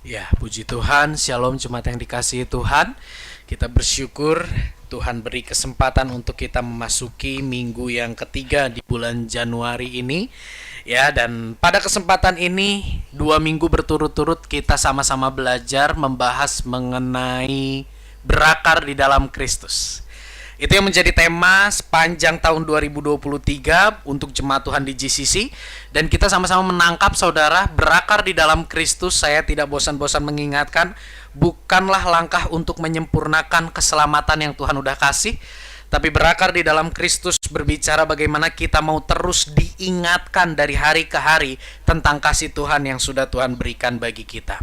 Ya, puji Tuhan, Shalom jemaat yang dikasihi Tuhan. Kita bersyukur Tuhan beri kesempatan untuk kita memasuki minggu yang ketiga di bulan Januari ini. Ya, dan pada kesempatan ini 2 minggu berturut-turut kita sama-sama belajar membahas mengenai berakar di dalam Kristus. Itu yang menjadi tema sepanjang tahun 2023 untuk jemaat Tuhan di GCC. Dan kita sama-sama menangkap saudara, berakar di dalam Kristus. Saya tidak bosan-bosan mengingatkan, bukanlah langkah untuk menyempurnakan keselamatan yang Tuhan udah kasih, tapi berakar di dalam Kristus berbicara bagaimana kita mau terus diingatkan dari hari ke hari tentang kasih Tuhan yang sudah Tuhan berikan bagi kita.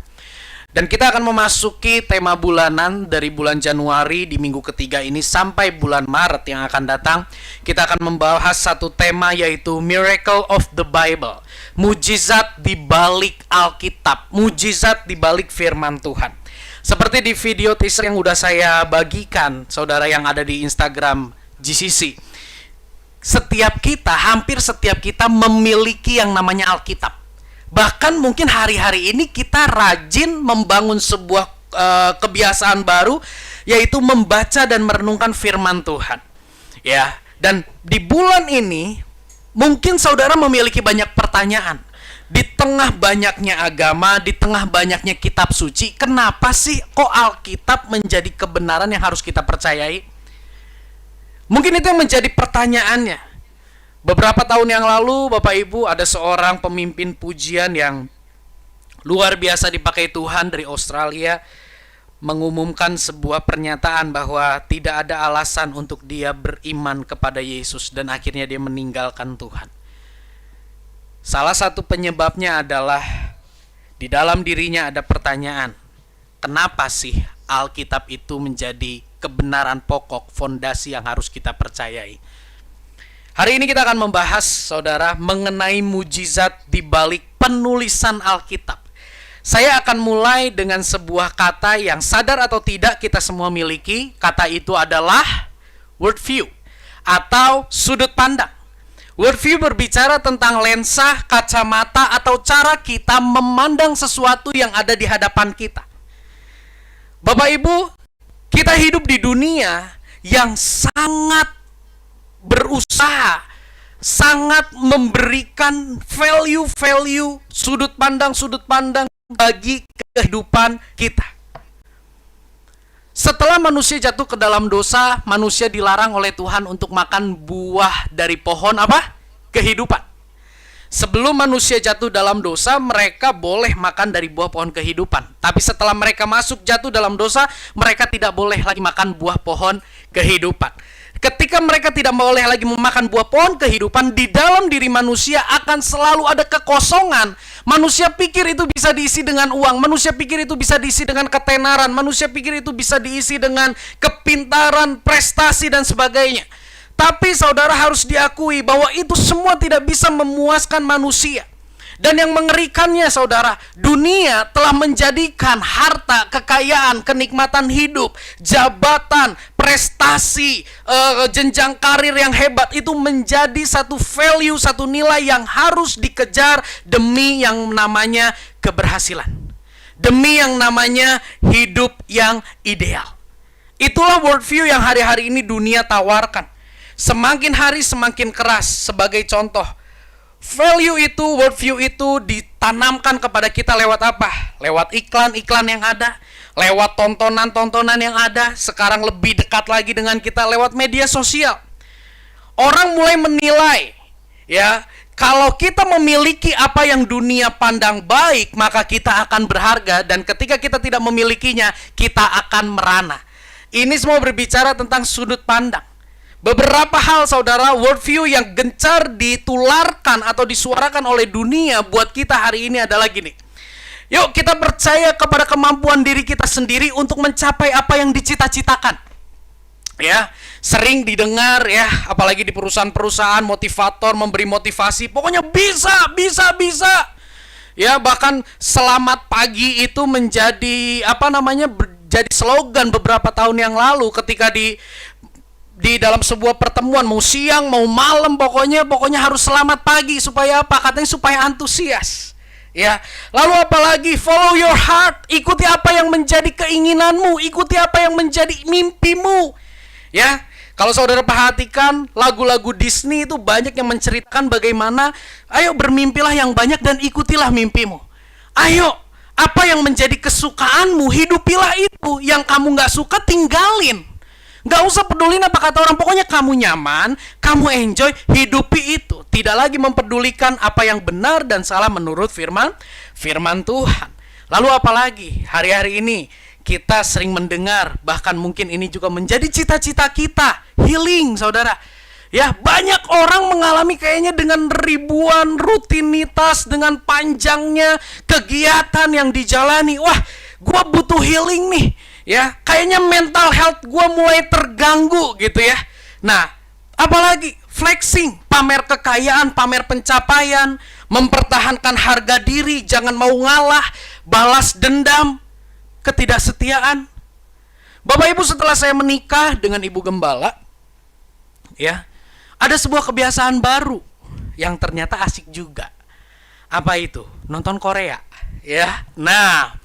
Dan kita akan memasuki tema bulanan dari bulan Januari di minggu ketiga ini sampai bulan Maret yang akan datang. Kita akan membahas satu tema, yaitu Miracle of the Bible. Mujizat di balik Alkitab, mujizat di balik firman Tuhan. Seperti di video teaser yang udah saya bagikan, saudara yang ada di Instagram GCC. Hampir setiap kita memiliki yang namanya Alkitab. Bahkan mungkin hari-hari ini kita rajin membangun sebuah kebiasaan baru, yaitu membaca dan merenungkan firman Tuhan. Ya, dan di bulan ini mungkin saudara memiliki banyak pertanyaan. Di tengah banyaknya agama, di tengah banyaknya kitab suci, kenapa sih kok Alkitab menjadi kebenaran yang harus kita percayai? Mungkin itu yang menjadi pertanyaannya. Beberapa tahun yang lalu, Bapak Ibu, ada seorang pemimpin pujian yang luar biasa dipakai Tuhan dari Australia mengumumkan sebuah pernyataan bahwa tidak ada alasan untuk dia beriman kepada Yesus, dan akhirnya dia meninggalkan Tuhan. Salah satu penyebabnya adalah di dalam dirinya ada pertanyaan, kenapa sih Alkitab itu menjadi kebenaran pokok, fondasi yang harus kita percayai? Hari ini kita akan membahas, saudara, mengenai mujizat di balik penulisan Alkitab. Saya akan mulai dengan sebuah kata yang sadar atau tidak kita semua miliki. Kata itu adalah worldview atau sudut pandang. Worldview berbicara tentang lensa, kacamata, atau cara kita memandang sesuatu yang ada di hadapan kita. Bapak Ibu, kita hidup di dunia yang sangat berusaha, sangat memberikan value-value, sudut pandang bagi kehidupan kita. Setelah manusia jatuh ke dalam dosa, manusia dilarang oleh Tuhan untuk makan buah dari pohon apa? Kehidupan. Sebelum manusia jatuh dalam dosa, mereka boleh makan dari buah pohon kehidupan. Tapi setelah mereka jatuh dalam dosa, mereka tidak boleh lagi makan buah pohon kehidupan. Ketika mereka tidak boleh lagi memakan buah pohon kehidupan, di dalam diri manusia akan selalu ada kekosongan. Manusia pikir itu bisa diisi dengan uang, manusia pikir itu bisa diisi dengan ketenaran, manusia pikir itu bisa diisi dengan kepintaran, prestasi, dan sebagainya. Tapi saudara harus diakui bahwa itu semua tidak bisa memuaskan manusia. Dan yang mengerikannya, saudara, dunia telah menjadikan harta, kekayaan, kenikmatan hidup, jabatan, prestasi, jenjang karir yang hebat itu menjadi satu value, satu nilai yang harus dikejar demi yang namanya keberhasilan, demi yang namanya hidup yang ideal. Itulah worldview yang hari-hari ini dunia tawarkan. Semakin hari semakin keras. Sebagai contoh, value itu, worldview itu ditanamkan kepada kita lewat apa? Lewat iklan-iklan yang ada, lewat tontonan-tontonan yang ada. Sekarang lebih dekat lagi dengan kita lewat media sosial. Orang mulai menilai, ya, kalau kita memiliki apa yang dunia pandang baik, maka kita akan berharga, dan ketika kita tidak memilikinya, kita akan merana. Ini semua berbicara tentang sudut pandang. Beberapa hal, saudara, worldview yang gencar ditularkan atau disuarakan oleh dunia buat kita hari ini adalah gini. Yuk kita percaya kepada kemampuan diri kita sendiri untuk mencapai apa yang dicita-citakan. Ya, sering didengar ya, apalagi di perusahaan-perusahaan, motivator memberi motivasi, pokoknya bisa. Ya, bahkan selamat pagi itu menjadi jadi slogan beberapa tahun yang lalu ketika di dalam sebuah pertemuan, mau siang mau malam, pokoknya harus selamat pagi. Supaya apa? Katanya supaya antusias. Ya, lalu apalagi follow your heart, ikuti apa yang menjadi keinginanmu, ikuti apa yang menjadi mimpimu. Ya, kalau saudara perhatikan lagu-lagu Disney itu banyak yang menceritakan bagaimana ayo bermimpilah yang banyak dan ikutilah mimpimu. Ayo, apa yang menjadi kesukaanmu, hidupilah itu. Yang kamu gak suka, tinggalin. Gak usah pedulin apa kata orang. Pokoknya kamu nyaman, kamu enjoy, hidupi itu. Tidak lagi mempedulikan apa yang benar dan salah menurut firman Tuhan. Lalu apalagi hari-hari ini kita sering mendengar, bahkan mungkin ini juga menjadi cita-cita kita, healing, saudara. Ya, banyak orang mengalami kayaknya dengan ribuan rutinitas, dengan panjangnya kegiatan yang dijalani. Wah, gua butuh healing nih. Ya, kayaknya mental health gua mulai terganggu gitu ya. Nah, apalagi flexing, pamer kekayaan, pamer pencapaian, mempertahankan harga diri, jangan mau ngalah, balas dendam, ketidaksetiaan. Bapak Ibu, setelah saya menikah dengan Ibu Gembala, ya, ada sebuah kebiasaan baru yang ternyata asik juga. Apa itu? Nonton Korea, ya. Nah,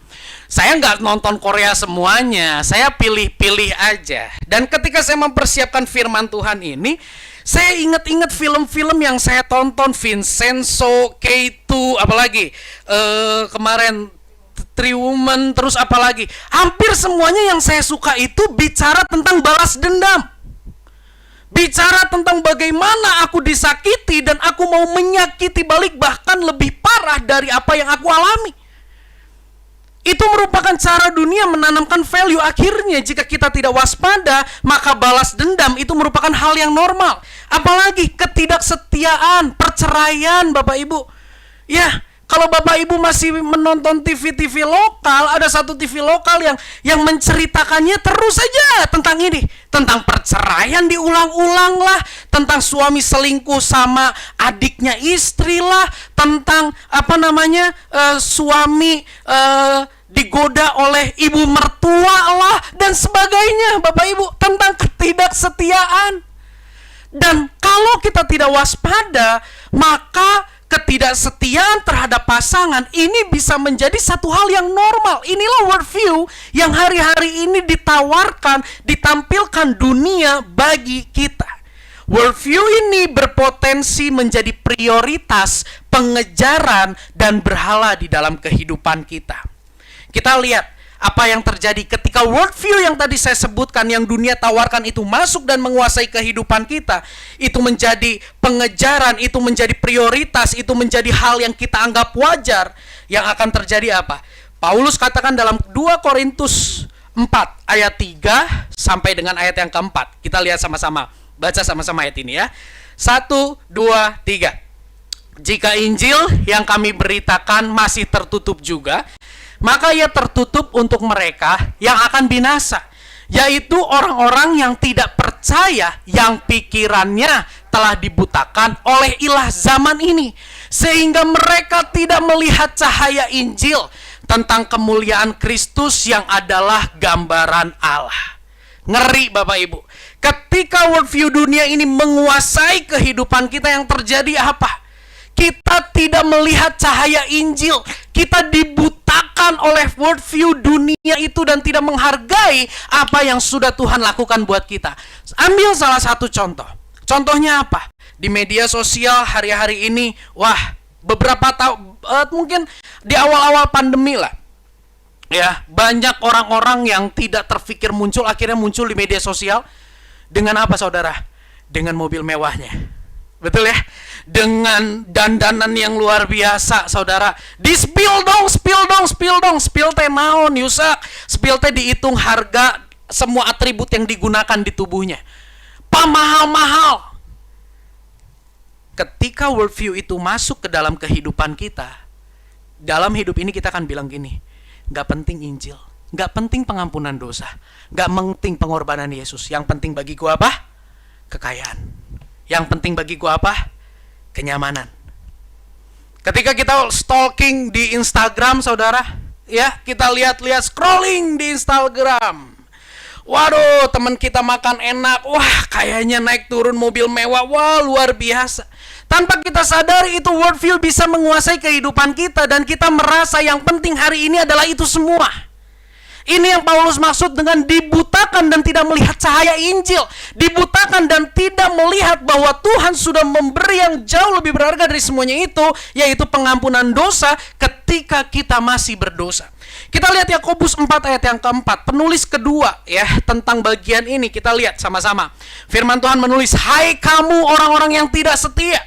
saya nggak nonton Korea semuanya, saya pilih-pilih aja. Dan ketika saya mempersiapkan firman Tuhan ini, saya ingat-ingat film-film yang saya tonton, Vincenzo, K2, apalagi kemarin Three Women, terus apalagi. Hampir semuanya yang saya suka itu bicara tentang balas dendam. Bicara tentang bagaimana aku disakiti dan aku mau menyakiti balik, bahkan lebih parah dari apa yang aku alami. Itu merupakan cara dunia menanamkan value. Akhirnya jika kita tidak waspada, maka balas dendam itu merupakan hal yang normal. Apalagi ketidaksetiaan, perceraian, Bapak Ibu. Ya, kalau Bapak Ibu masih menonton TV-TV lokal, ada satu TV lokal yang menceritakannya terus saja tentang ini. Tentang perceraian diulang-ulang lah, tentang suami selingkuh sama adiknya istri lah, tentang suami digoda oleh ibu mertua lah, dan sebagainya, Bapak Ibu, tentang ketidaksetiaan. Dan kalau kita tidak waspada, maka ketidaksetiaan terhadap pasangan ini bisa menjadi satu hal yang normal. Inilah worldview yang hari-hari ini ditawarkan, ditampilkan dunia bagi kita. Worldview ini berpotensi menjadi prioritas, pengejaran, dan berhala di dalam kehidupan kita. Kita lihat apa yang terjadi ketika worldview yang tadi saya sebutkan, yang dunia tawarkan itu masuk dan menguasai kehidupan kita. Itu menjadi pengejaran, itu menjadi prioritas, itu menjadi hal yang kita anggap wajar. Yang akan terjadi apa? Paulus katakan dalam 2 Korintus 4 ayat 3 sampai dengan ayat yang keempat. Kita lihat sama-sama, baca sama-sama ayat ini ya. 1, 2, 3. Jika Injil yang kami beritakan masih tertutup juga, maka ia tertutup untuk mereka yang akan binasa, yaitu orang-orang yang tidak percaya, yang pikirannya telah dibutakan oleh ilah zaman ini, sehingga mereka tidak melihat cahaya Injil tentang kemuliaan Kristus yang adalah gambaran Allah. Ngeri, Bapak Ibu. Ketika worldview dunia ini menguasai kehidupan kita, yang terjadi apa? Kita tidak melihat cahaya Injil. Kita dibutakan oleh worldview dunia itu dan tidak menghargai apa yang sudah Tuhan lakukan buat kita. Ambil salah satu contoh. Contohnya apa? Di media sosial hari-hari ini, wah, beberapa tahun, mungkin di awal-awal pandemi lah, ya, banyak orang-orang yang tidak terfikir muncul, akhirnya muncul di media sosial. Dengan apa, saudara? Dengan mobil mewahnya. Betul ya? Dengan dandanan yang luar biasa, saudara. Di spill teh naon, yusak. Spill teh dihitung harga semua atribut yang digunakan di tubuhnya. Pamahal-mahal. Ketika worldview itu masuk ke dalam kehidupan kita, dalam hidup ini kita akan bilang gini, gak penting Injil, gak penting pengampunan dosa, gak penting pengorbanan Yesus. Yang penting bagiku apa? Kekayaan. Yang penting bagiku apa? Kenyamanan. Ketika kita stalking di Instagram, saudara, ya, kita lihat-lihat, scrolling di Instagram. Waduh, teman kita makan enak, wah, kayaknya naik turun mobil mewah, wah, luar biasa. Tanpa kita sadari itu worldview bisa menguasai kehidupan kita dan kita merasa yang penting hari ini adalah itu semua. Ini yang Paulus maksud dengan dibutakan dan tidak melihat cahaya Injil. Dibutakan dan tidak melihat bahwa Tuhan sudah memberi yang jauh lebih berharga dari semuanya itu, yaitu pengampunan dosa ketika kita masih berdosa. Kita lihat Yakobus 4 ayat yang keempat, penulis kedua ya tentang bagian ini, kita lihat sama-sama. Firman Tuhan menulis, "Hai kamu orang-orang yang tidak setia,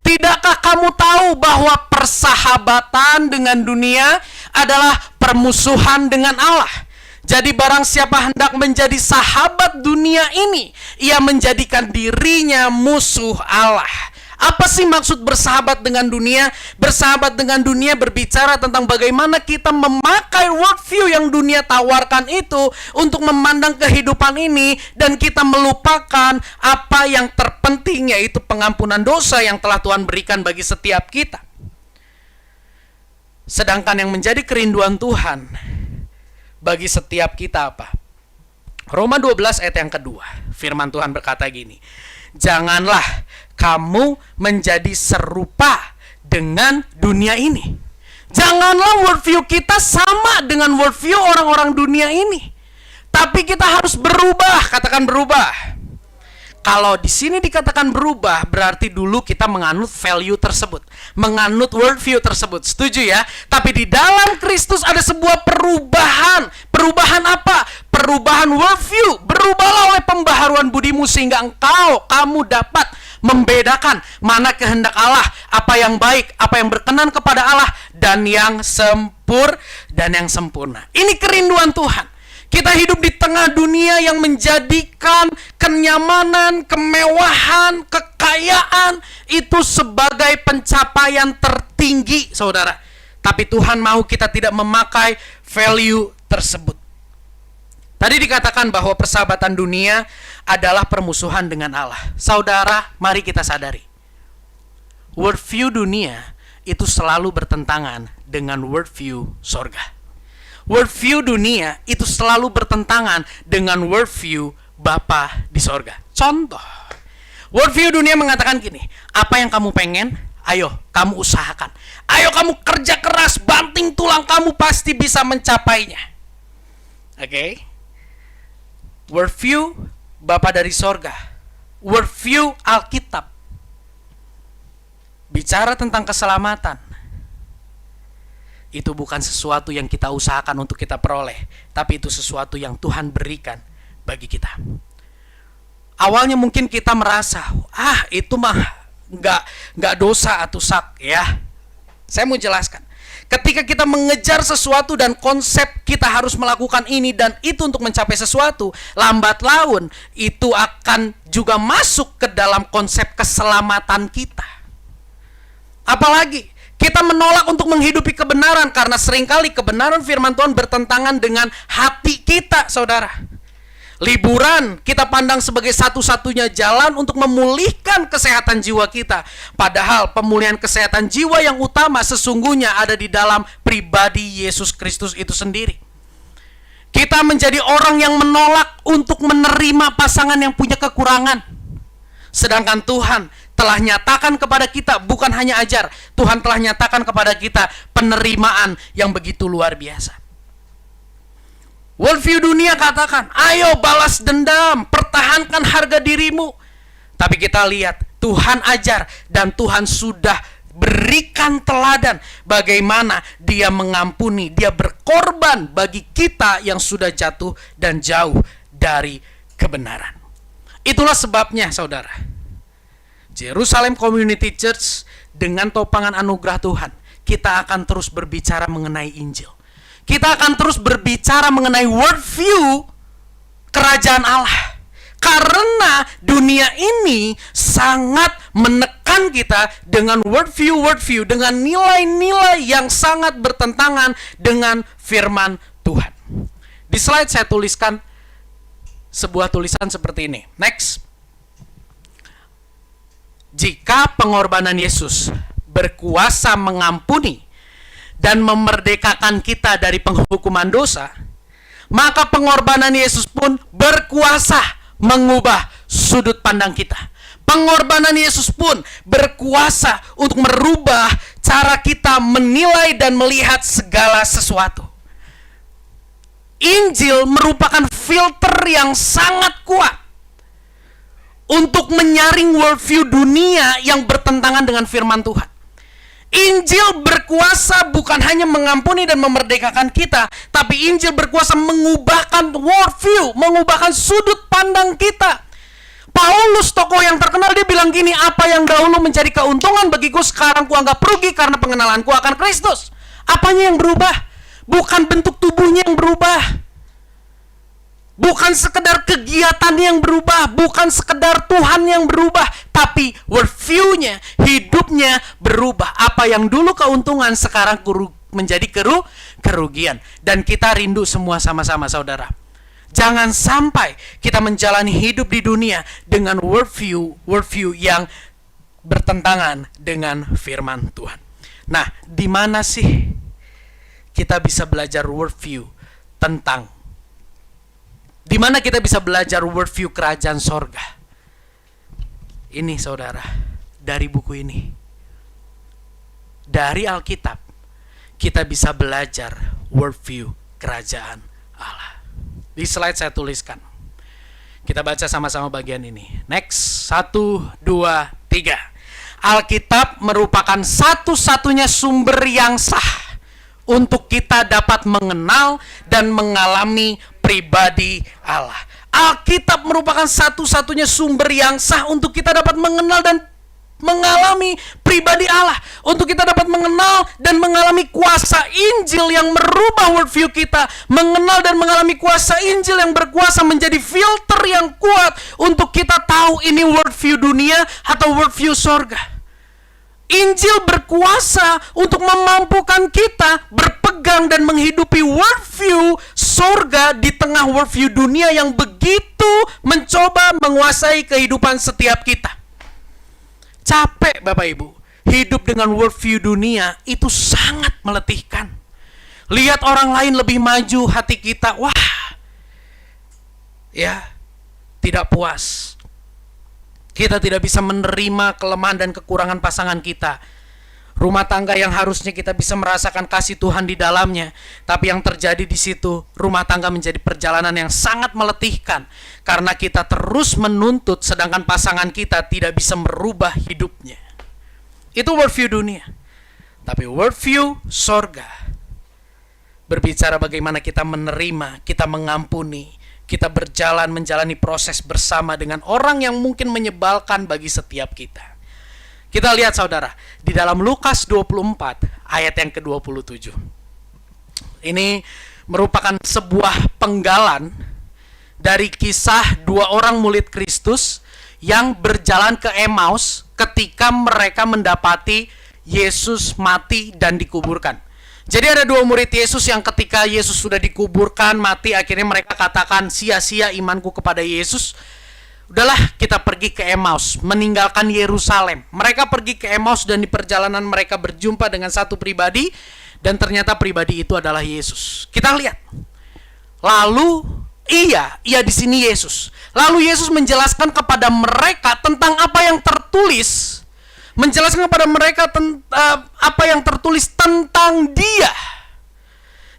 tidakkah kamu tahu bahwa persahabatan dengan dunia adalah permusuhan dengan Allah? Jadi barang siapa hendak menjadi sahabat dunia ini, ia menjadikan dirinya musuh Allah." Apa sih maksud bersahabat dengan dunia? Bersahabat dengan dunia berbicara tentang bagaimana kita memakai worldview yang dunia tawarkan itu untuk memandang kehidupan ini, dan kita melupakan apa yang terpenting, yaitu pengampunan dosa yang telah Tuhan berikan bagi setiap kita. Sedangkan yang menjadi kerinduan Tuhan bagi setiap kita apa? Roma 12 ayat yang kedua. Firman Tuhan berkata gini, "Janganlah kamu menjadi serupa dengan dunia ini." Janganlah worldview kita sama dengan worldview orang-orang dunia ini. Tapi kita harus berubah. Katakan berubah. Kalau di sini dikatakan berubah, berarti dulu kita menganut value tersebut, menganut worldview tersebut. Setuju ya? Tapi di dalam Kristus ada sebuah perubahan. Perubahan apa? Perubahan worldview. Berubahlah oleh pembaharuan budimu sehingga kamu dapat membedakan mana kehendak Allah, apa yang baik, apa yang berkenan kepada Allah, dan yang sempurna. Ini kerinduan Tuhan. Kita hidup di tengah dunia yang menjadikan kenyamanan, kemewahan, kekayaan itu sebagai pencapaian tertinggi, saudara. Tapi Tuhan mau kita tidak memakai value tersebut. Tadi dikatakan bahwa persahabatan dunia adalah permusuhan dengan Allah. Saudara, mari kita sadari. Worldview dunia itu selalu bertentangan dengan worldview sorga. Worldview dunia itu selalu bertentangan dengan worldview Bapa di sorga. Contoh, worldview dunia mengatakan gini, apa yang kamu pengen, ayo kamu usahakan. Ayo kamu kerja keras, banting tulang, kamu pasti bisa mencapainya. Oke? Worldview Bapa dari sorga, worldview Alkitab, bicara tentang keselamatan. Itu bukan sesuatu yang kita usahakan untuk kita peroleh, tapi itu sesuatu yang Tuhan berikan bagi kita. Awalnya mungkin kita merasa, itu mah nggak dosa atau sak ya. Saya mau jelaskan. Ketika kita mengejar sesuatu dan konsep kita harus melakukan ini dan itu untuk mencapai sesuatu, lambat laun itu akan juga masuk ke dalam konsep keselamatan kita. Apalagi kita menolak untuk menghidupi kebenaran karena seringkali kebenaran firman Tuhan bertentangan dengan hati kita, saudara. Liburan kita pandang sebagai satu-satunya jalan untuk memulihkan kesehatan jiwa kita. Padahal pemulihan kesehatan jiwa yang utama sesungguhnya ada di dalam pribadi Yesus Kristus itu sendiri. Kita menjadi orang yang menolak untuk menerima pasangan yang punya kekurangan. Sedangkan Tuhan telah nyatakan kepada kita, bukan hanya ajar, Tuhan telah nyatakan kepada kita penerimaan yang begitu luar biasa. Worldview dunia katakan, ayo balas dendam, pertahankan harga dirimu. Tapi kita lihat, Tuhan ajar dan Tuhan sudah berikan teladan bagaimana Dia mengampuni, Dia berkorban bagi kita yang sudah jatuh dan jauh dari kebenaran. Itulah sebabnya, saudara, Jerusalem Community Church dengan topangan anugerah Tuhan, kita akan terus berbicara mengenai Injil. Kita akan terus berbicara mengenai worldview kerajaan Allah. Karena dunia ini sangat menekan kita dengan worldview, dengan nilai-nilai yang sangat bertentangan dengan firman Tuhan. Di slide saya tuliskan sebuah tulisan seperti ini. Next. Jika pengorbanan Yesus berkuasa mengampuni dan memerdekakan kita dari penghukuman dosa, maka pengorbanan Yesus pun berkuasa mengubah sudut pandang kita, Pengorbanan Yesus pun berkuasa untuk merubah cara kita menilai dan melihat segala sesuatu. Injil merupakan filter yang sangat kuat untuk menyaring worldview dunia yang bertentangan dengan firman Tuhan. Injil berkuasa bukan hanya mengampuni dan memerdekakan kita, tapi Injil berkuasa mengubahkan worldview, mengubahkan sudut pandang kita. Paulus, tokoh yang terkenal, dia bilang gini, apa yang dahulu menjadi keuntungan bagiku sekarang kuanggap rugi karena pengenalanku akan Kristus. Apanya yang berubah? Bukan bentuk tubuhnya yang berubah. Bukan sekedar kegiatan yang berubah, bukan sekedar Tuhan yang berubah, tapi worldview-nya, hidupnya berubah. Apa yang dulu keuntungan sekarang menjadi kerugian. Dan kita rindu semua sama-sama, saudara. Jangan sampai kita menjalani hidup di dunia dengan worldview yang bertentangan dengan firman Tuhan. Nah, di mana sih kita bisa belajar worldview tentang, di mana kita bisa belajar worldview kerajaan sorga? Ini saudara, dari buku ini, dari Alkitab, kita bisa belajar worldview kerajaan Allah. Di slide saya tuliskan. Kita baca sama-sama bagian ini. Next, 1, 2, 3. Alkitab merupakan satu-satunya sumber yang sah untuk kita dapat mengenal dan mengalami pribadi Allah. Alkitab merupakan satu-satunya sumber yang sah untuk kita dapat mengenal dan mengalami pribadi Allah, untuk kita dapat mengenal dan mengalami kuasa Injil yang merubah worldview kita, mengenal dan mengalami kuasa Injil yang berkuasa menjadi filter yang kuat untuk kita tahu ini worldview dunia atau worldview sorga. Injil berkuasa untuk memampukan kita berpegang dan menghidupi worldview sorga di tengah worldview dunia yang begitu mencoba menguasai kehidupan setiap kita. Capek Bapak Ibu, hidup dengan worldview dunia itu sangat meletihkan. Lihat orang lain lebih maju, hati kita, wah, ya, tidak puas. Kita tidak bisa menerima kelemahan dan kekurangan pasangan kita. Rumah tangga yang harusnya kita bisa merasakan kasih Tuhan di dalamnya, tapi yang terjadi di situ, rumah tangga menjadi perjalanan yang sangat meletihkan karena kita terus menuntut sedangkan pasangan kita tidak bisa merubah hidupnya. Itu worldview dunia. Tapi worldview sorga berbicara bagaimana kita menerima, kita mengampuni, kita berjalan menjalani proses bersama dengan orang yang mungkin menyebalkan bagi setiap kita. Kita lihat saudara, di dalam Lukas 24 ayat yang ke-27. Ini merupakan sebuah penggalan dari kisah dua orang murid Kristus yang berjalan ke Emmaus ketika mereka mendapati Yesus mati dan dikuburkan. Jadi ada dua murid Yesus yang ketika Yesus sudah dikuburkan, mati, akhirnya mereka katakan, sia-sia imanku kepada Yesus. Udahlah, kita pergi ke Emmaus, meninggalkan Yerusalem. Mereka pergi ke Emmaus dan di perjalanan mereka berjumpa dengan satu pribadi, dan ternyata pribadi itu adalah Yesus. Kita lihat. Lalu, iya di sini Yesus. Lalu Yesus menjelaskan kepada mereka tentang apa yang tertulis, menjelaskan kepada mereka apa yang tertulis tentang Dia.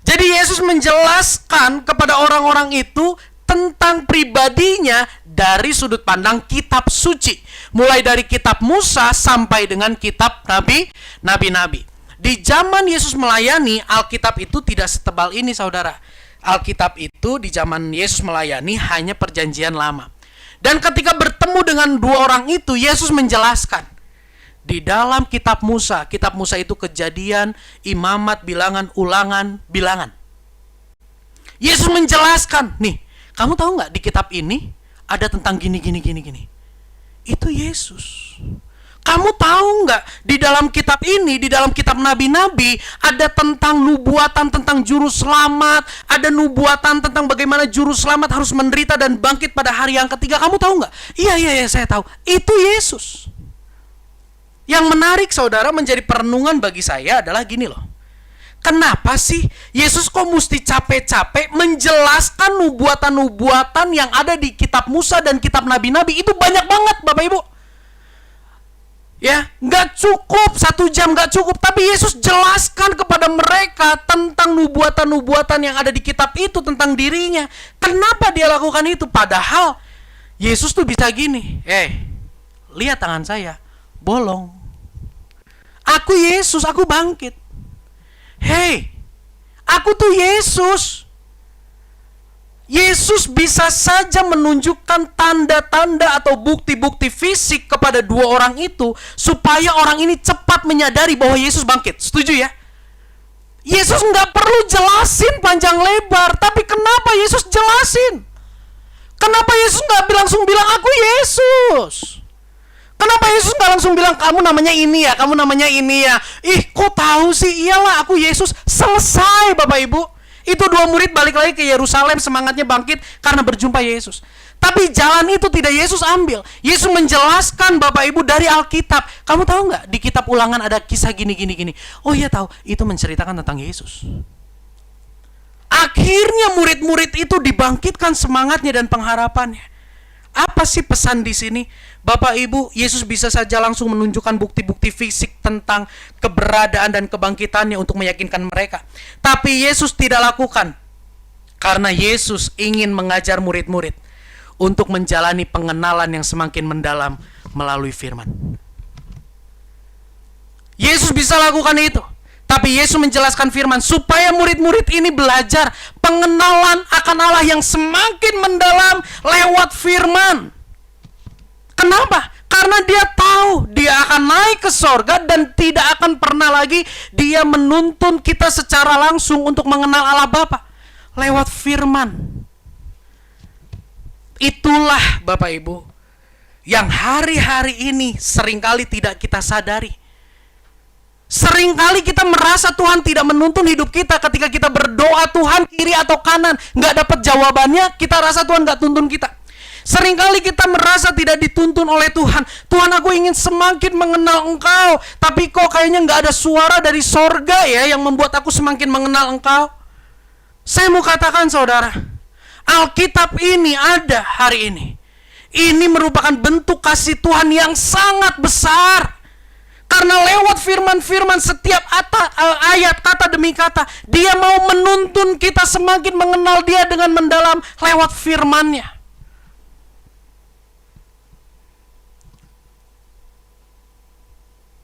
Jadi Yesus menjelaskan kepada orang-orang itu tentang pribadinya dari sudut pandang kitab suci, mulai dari kitab Musa sampai dengan kitab nabi-nabi. Di zaman Yesus melayani, Alkitab itu tidak setebal ini saudara. Alkitab itu di zaman Yesus melayani hanya perjanjian lama. Dan ketika bertemu dengan dua orang itu, Yesus menjelaskan di dalam kitab Musa itu Kejadian, Imamat, Bilangan, Ulangan, Bilangan. Yesus menjelaskan, nih, kamu tahu nggak di kitab ini ada tentang gini. Itu Yesus. Kamu tahu nggak di dalam kitab ini, di dalam kitab nabi-nabi ada tentang nubuatan tentang juru selamat, ada nubuatan tentang bagaimana juru selamat harus menderita dan bangkit pada hari yang ketiga. Kamu tahu nggak? Iya, saya tahu. Itu Yesus. Yang menarik saudara menjadi perenungan bagi saya adalah gini loh. Kenapa sih Yesus kok mesti capek-capek menjelaskan nubuatan-nubuatan yang ada di kitab Musa dan kitab nabi-nabi? Itu banyak banget Bapak Ibu. Ya, nggak cukup 1 jam, nggak cukup. Tapi Yesus jelaskan kepada mereka tentang nubuatan-nubuatan yang ada di kitab itu tentang dirinya. Kenapa dia lakukan itu? Padahal Yesus tuh bisa gini. Lihat tangan saya, bolong. Aku Yesus, aku bangkit. Aku tuh Yesus. Yesus bisa saja menunjukkan tanda-tanda atau bukti-bukti fisik kepada 2 orang itu supaya orang ini cepat menyadari bahwa Yesus bangkit. Setuju ya? Yesus nggak perlu jelasin panjang lebar, tapi kenapa Yesus jelasin? Kenapa Yesus nggak langsung bilang aku Yesus? Kenapa Yesus nggak langsung bilang kamu namanya ini ya, kamu namanya ini ya? Kok tahu sih? Iyalah, aku Yesus. Selesai, Bapak Ibu. Itu 2 murid balik lagi ke Yerusalem, semangatnya bangkit karena berjumpa Yesus. Tapi jalan itu tidak Yesus ambil. Yesus menjelaskan, Bapak Ibu, dari Alkitab. Kamu tahu nggak di kitab Ulangan ada kisah gini. Oh iya tahu, itu menceritakan tentang Yesus. Akhirnya murid-murid itu dibangkitkan semangatnya dan pengharapannya. Apa sih pesan di sini? Bapak Ibu, Yesus bisa saja langsung menunjukkan bukti-bukti fisik tentang keberadaan dan kebangkitannya untuk meyakinkan mereka. Tapi Yesus tidak lakukan. Karena Yesus ingin mengajar murid-murid untuk menjalani pengenalan yang semakin mendalam melalui firman. Yesus bisa lakukan itu. Tapi Yesus menjelaskan firman supaya murid-murid ini belajar pengenalan akan Allah yang semakin mendalam lewat firman. Kenapa? Karena dia tahu dia akan naik ke sorga dan tidak akan pernah lagi dia menuntun kita secara langsung untuk mengenal Allah Bapa lewat firman. Itulah Bapak Ibu yang hari-hari ini seringkali tidak kita sadari. Seringkali kita merasa Tuhan tidak menuntun hidup kita. Ketika kita berdoa Tuhan kiri atau kanan, nggak dapat jawabannya, kita rasa Tuhan nggak tuntun kita. Seringkali kita merasa tidak dituntun oleh Tuhan. Tuhan, aku ingin semakin mengenal Engkau, tapi kok kayaknya nggak ada suara dari sorga ya yang membuat aku semakin mengenal Engkau. Saya mau katakan saudara, Alkitab ini ada hari ini. Ini merupakan bentuk kasih Tuhan yang sangat besar. Karena lewat firman-firman setiap ayat kata demi kata, dia mau menuntun kita semakin mengenal dia dengan mendalam lewat firman-Nya.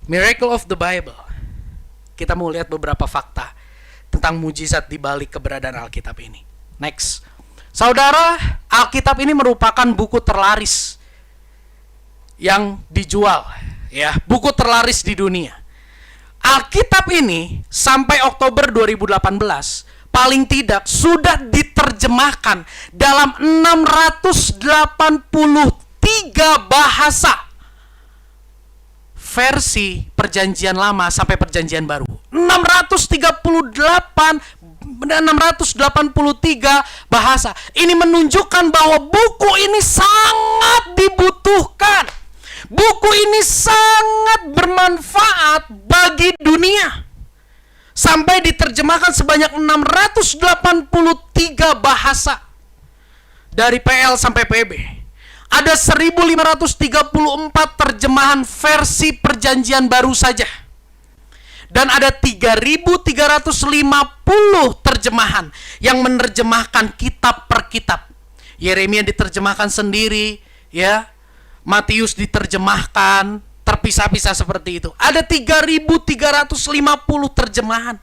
Miracle of the Bible. Kita mau lihat beberapa fakta tentang mujizat di balik keberadaan Alkitab ini. Next. Saudara, Alkitab ini merupakan buku terlaris yang dijual. Ya, buku terlaris di dunia. Alkitab ini sampai Oktober 2018 paling tidak sudah diterjemahkan dalam 683 bahasa. Versi Perjanjian Lama sampai Perjanjian Baru. 683 bahasa. Ini menunjukkan bahwa buku ini sangat dibutuhkan. Buku ini sangat bermanfaat bagi dunia. Sampai diterjemahkan sebanyak 683 bahasa. Dari PL sampai PB. Ada 1534 terjemahan versi Perjanjian Baru saja. Dan ada 3350 terjemahan yang menerjemahkan kitab per kitab. Yeremia diterjemahkan sendiri, ya. Matius diterjemahkan terpisah-pisah seperti itu. Ada 3350 terjemahan.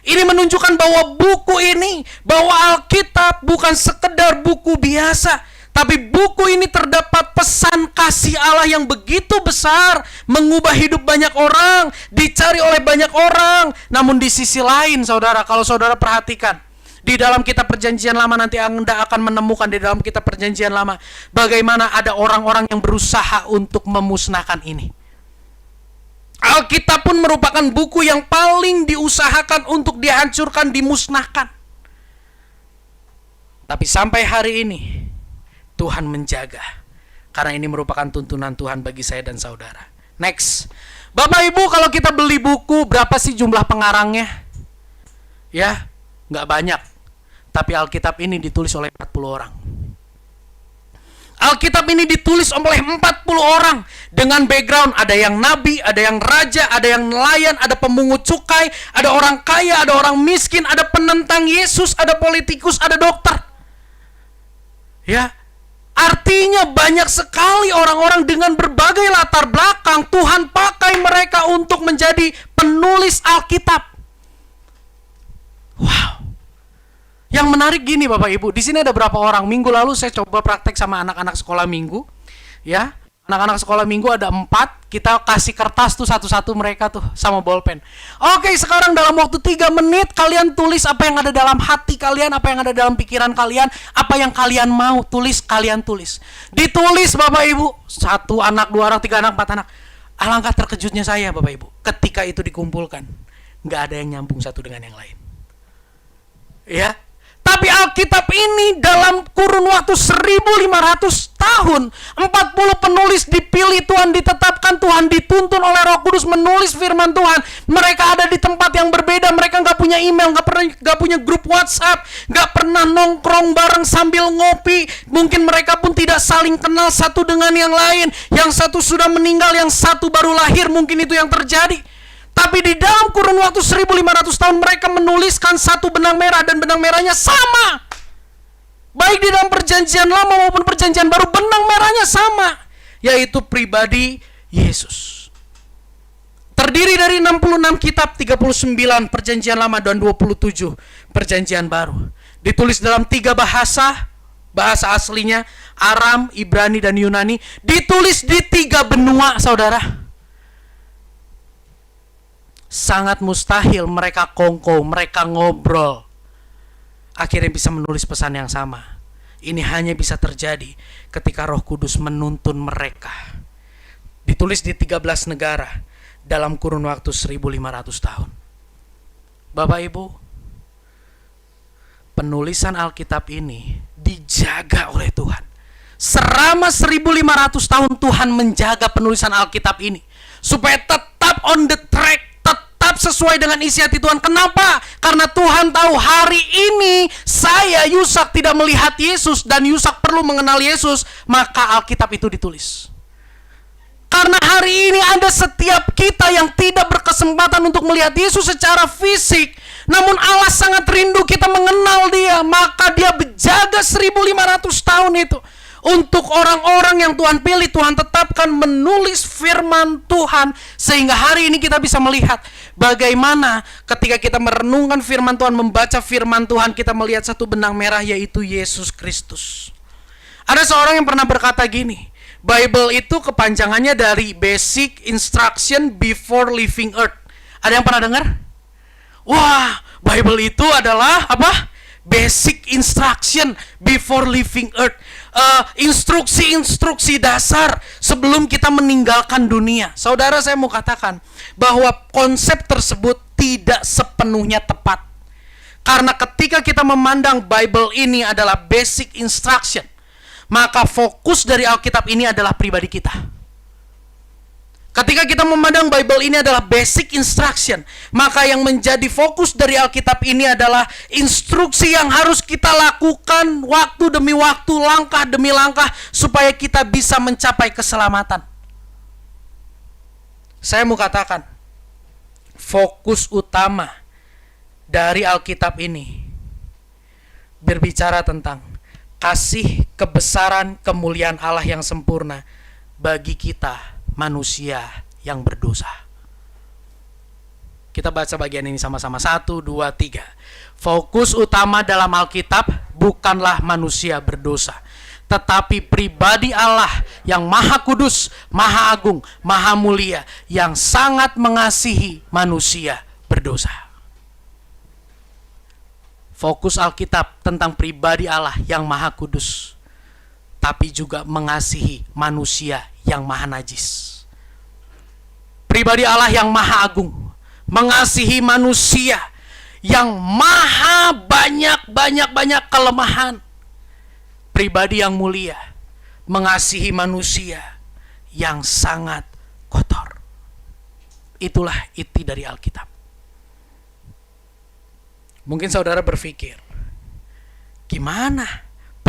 Ini menunjukkan bahwa buku ini, bahwa Alkitab bukan sekedar buku biasa, tapi buku ini terdapat pesan kasih Allah yang begitu besar, mengubah hidup banyak orang, dicari oleh banyak orang. Namun di sisi lain, saudara, kalau saudara perhatikan, di dalam kitab Perjanjian Lama nanti Anda akan menemukan di dalam kitab Perjanjian Lama bagaimana ada orang-orang yang berusaha untuk memusnahkan ini. Alkitab pun merupakan buku yang paling diusahakan untuk dihancurkan, dimusnahkan. Tapi sampai hari ini Tuhan menjaga, karena ini merupakan tuntunan Tuhan bagi saya dan saudara. Next. Bapak Ibu, kalau kita beli buku, berapa sih jumlah pengarangnya? Ya, nggak banyak. Tapi Alkitab ini ditulis oleh 40 orang. Alkitab ini ditulis oleh 40 orang dengan background, ada yang nabi, ada yang raja, ada yang nelayan, ada pemungut cukai, ada orang kaya, ada orang miskin, ada penentang Yesus, ada politikus, ada dokter. Ya, artinya banyak sekali orang-orang dengan berbagai latar belakang. Tuhan pakai mereka untuk menjadi penulis Alkitab. Wow. Yang menarik gini Bapak Ibu, di sini ada berapa orang? Minggu lalu saya coba praktek sama anak-anak sekolah minggu. Ya, anak-anak sekolah minggu ada 4. Kita kasih kertas tuh satu-satu mereka tuh sama bolpen. Oke, sekarang dalam waktu 3 menit kalian tulis apa yang ada dalam hati kalian, apa yang ada dalam pikiran kalian, apa yang kalian mau tulis, kalian tulis. Ditulis Bapak Ibu, 1 anak, 2 anak, 3 anak, 4 anak. Alangkah terkejutnya saya Bapak Ibu, ketika itu dikumpulkan, nggak ada yang nyambung satu dengan yang lain. Ya, tapi Alkitab ini dalam kurun waktu 1500 tahun, 40 penulis dipilih Tuhan, ditetapkan Tuhan, dituntun oleh Roh Kudus menulis firman Tuhan. Mereka ada di tempat yang berbeda, mereka nggak punya email, nggak punya grup WhatsApp, nggak pernah nongkrong bareng sambil ngopi. Mungkin mereka pun tidak saling kenal satu dengan yang lain. Yang satu sudah meninggal, yang satu baru lahir, mungkin itu yang terjadi. Tapi di dalam kurun waktu 1500 tahun mereka menuliskan satu benang merah, dan benang merahnya sama. Baik di dalam perjanjian lama maupun perjanjian baru, benang merahnya sama, yaitu pribadi Yesus. Terdiri dari 66 kitab, 39 perjanjian lama dan 27 perjanjian baru. Ditulis dalam 3 bahasa, bahasa aslinya Aram, Ibrani, dan Yunani. Ditulis di 3 benua, saudara. Sangat mustahil mereka kongko, mereka ngobrol, akhirnya bisa menulis pesan yang sama. Ini hanya bisa terjadi ketika Roh Kudus menuntun mereka. Ditulis di 13 negara dalam kurun waktu 1500 tahun. Bapak Ibu, penulisan Alkitab ini dijaga oleh Tuhan. Selama 1500 tahun Tuhan menjaga penulisan Alkitab ini supaya tetap on the track, sesuai dengan isi hati Tuhan. Kenapa? Karena Tuhan tahu hari ini saya Yusak tidak melihat Yesus dan Yusak perlu mengenal Yesus, maka Alkitab itu ditulis. Karena hari ini ada setiap kita yang tidak berkesempatan untuk melihat Yesus secara fisik, namun Allah sangat rindu kita mengenal Dia, maka Dia berjaga 1500 tahun itu untuk orang-orang yang Tuhan pilih. Tuhan tetapkan menulis firman Tuhan, sehingga hari ini kita bisa melihat bagaimana ketika kita merenungkan firman Tuhan, membaca firman Tuhan, kita melihat satu benang merah, yaitu Yesus Kristus. Ada seorang yang pernah berkata gini, Bible itu kepanjangannya dari Basic Instruction Before Leaving Earth. Ada yang pernah dengar? Wah, Bible itu adalah apa? Basic Instruction Before Leaving Earth. Instruksi-instruksi dasar sebelum kita meninggalkan dunia. Saudara, saya mau katakan bahwa konsep tersebut tidak sepenuhnya tepat. Karena ketika kita memandang Bible ini adalah basic instruction, maka fokus dari Alkitab ini adalah pribadi kita. Ketika kita memandang Bible ini adalah basic instruction, maka yang menjadi fokus dari Alkitab ini adalah instruksi yang harus kita lakukan waktu demi waktu, langkah demi langkah, supaya kita bisa mencapai keselamatan. Saya mau katakan, fokus utama dari Alkitab ini berbicara tentang kasih, kebesaran, kemuliaan Allah yang sempurna bagi kita manusia yang berdosa. Kita baca bagian ini sama-sama. 1, 2, 3. Fokus utama dalam Alkitab bukanlah manusia berdosa, tetapi pribadi Allah yang maha kudus, maha agung, maha mulia, yang sangat mengasihi manusia berdosa. Fokus Alkitab tentang pribadi Allah yang maha kudus, tapi juga mengasihi manusia yang maha najis. Pribadi Allah yang maha agung, mengasihi manusia yang maha banyak kelemahan. Pribadi yang mulia, mengasihi manusia yang sangat kotor. Itulah inti dari Alkitab. Mungkin saudara berpikir, gimana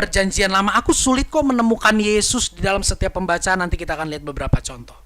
perjanjian lama, aku sulit kok menemukan Yesus di dalam setiap pembacaan. Nanti kita akan lihat beberapa contoh.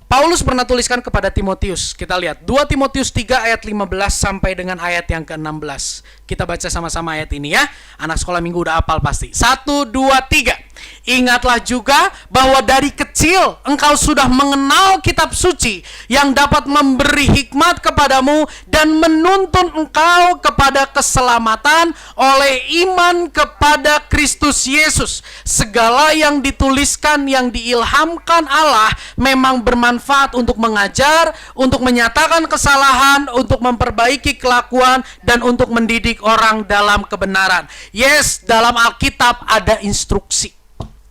Paulus pernah tuliskan kepada Timotius. Kita lihat 2 Timotius 3 ayat 15 sampai dengan ayat yang ke-16. Kita baca sama-sama ayat ini ya. Anak sekolah minggu udah hafal pasti. 1, 2, 3. Ingatlah juga bahwa dari kecil engkau sudah mengenal kitab suci yang dapat memberi hikmat kepadamu dan menuntun engkau kepada keselamatan oleh iman kepada Kristus Yesus. Segala yang dituliskan, yang diilhamkan Allah memang bermanfaat untuk mengajar, untuk menyatakan kesalahan, untuk memperbaiki kelakuan, dan untuk mendidik orang dalam kebenaran. Yes, dalam Alkitab ada instruksi.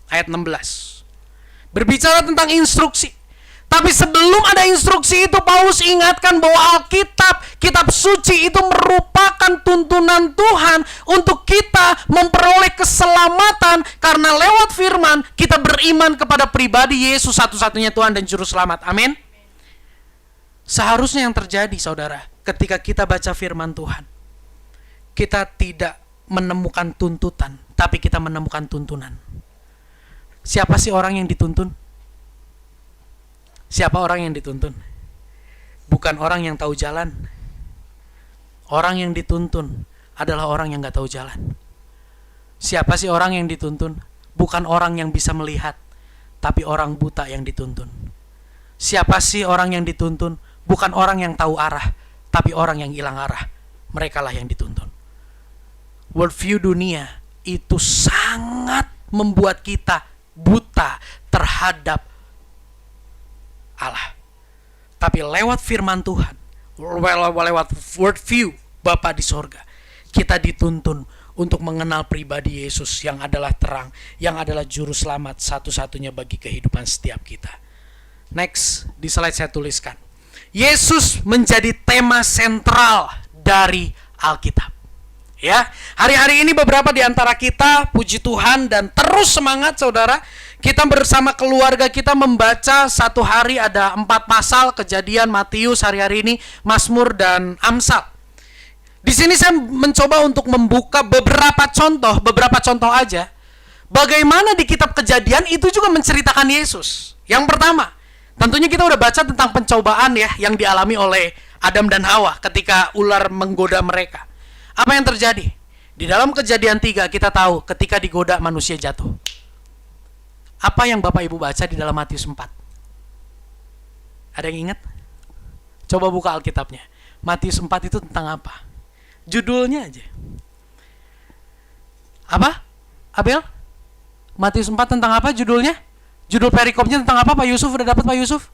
Ayat 16 berbicara tentang instruksi. Tapi sebelum ada instruksi itu, Paulus ingatkan bahwa Alkitab, kitab suci itu merupakan tuntunan Tuhan untuk kita memperoleh keselamatan. Karena lewat firman kita beriman kepada pribadi Yesus, satu-satunya Tuhan dan Juru Selamat. Amin. Seharusnya yang terjadi, saudara, ketika kita baca firman Tuhan, kita tidak menemukan tuntutan, tapi kita menemukan tuntunan. Siapa sih orang yang dituntun? Siapa orang yang dituntun? Bukan orang yang tahu jalan. Orang yang dituntun adalah orang yang gak tahu jalan. Siapa sih orang yang dituntun? Bukan orang yang bisa melihat, tapi orang buta yang dituntun. Siapa sih orang yang dituntun? Bukan orang yang tahu arah, tapi orang yang hilang arah. Merekalah yang dituntun. Worldview dunia itu sangat membuat kita buta terhadap Allah. Tapi lewat firman Tuhan, lewat worldview Bapa di sorga, kita dituntun untuk mengenal pribadi Yesus yang adalah terang, yang adalah juru selamat satu-satunya bagi kehidupan setiap kita. Next, di slide saya tuliskan, Yesus menjadi tema sentral dari Alkitab. Ya, hari-hari ini beberapa di antara kita, puji Tuhan dan terus semangat saudara, kita bersama keluarga kita membaca satu hari ada 4 pasal, Kejadian, Matius, hari-hari ini Mazmur dan Amsal. Di sini saya mencoba untuk membuka beberapa contoh aja. Bagaimana di kitab Kejadian itu juga menceritakan Yesus. Yang pertama, tentunya kita udah baca tentang pencobaan ya yang dialami oleh Adam dan Hawa ketika ular menggoda mereka. Apa yang terjadi? Di dalam Kejadian 3 kita tahu ketika digoda manusia jatuh. Apa yang Bapak Ibu baca di dalam Matius 4? Ada yang ingat? Coba buka Alkitabnya. Matius 4 itu tentang apa? Judulnya aja. Apa? Abel? Matius 4 tentang apa judulnya? Judul perikopnya tentang apa Pak Yusuf? Udah dapat Pak Yusuf?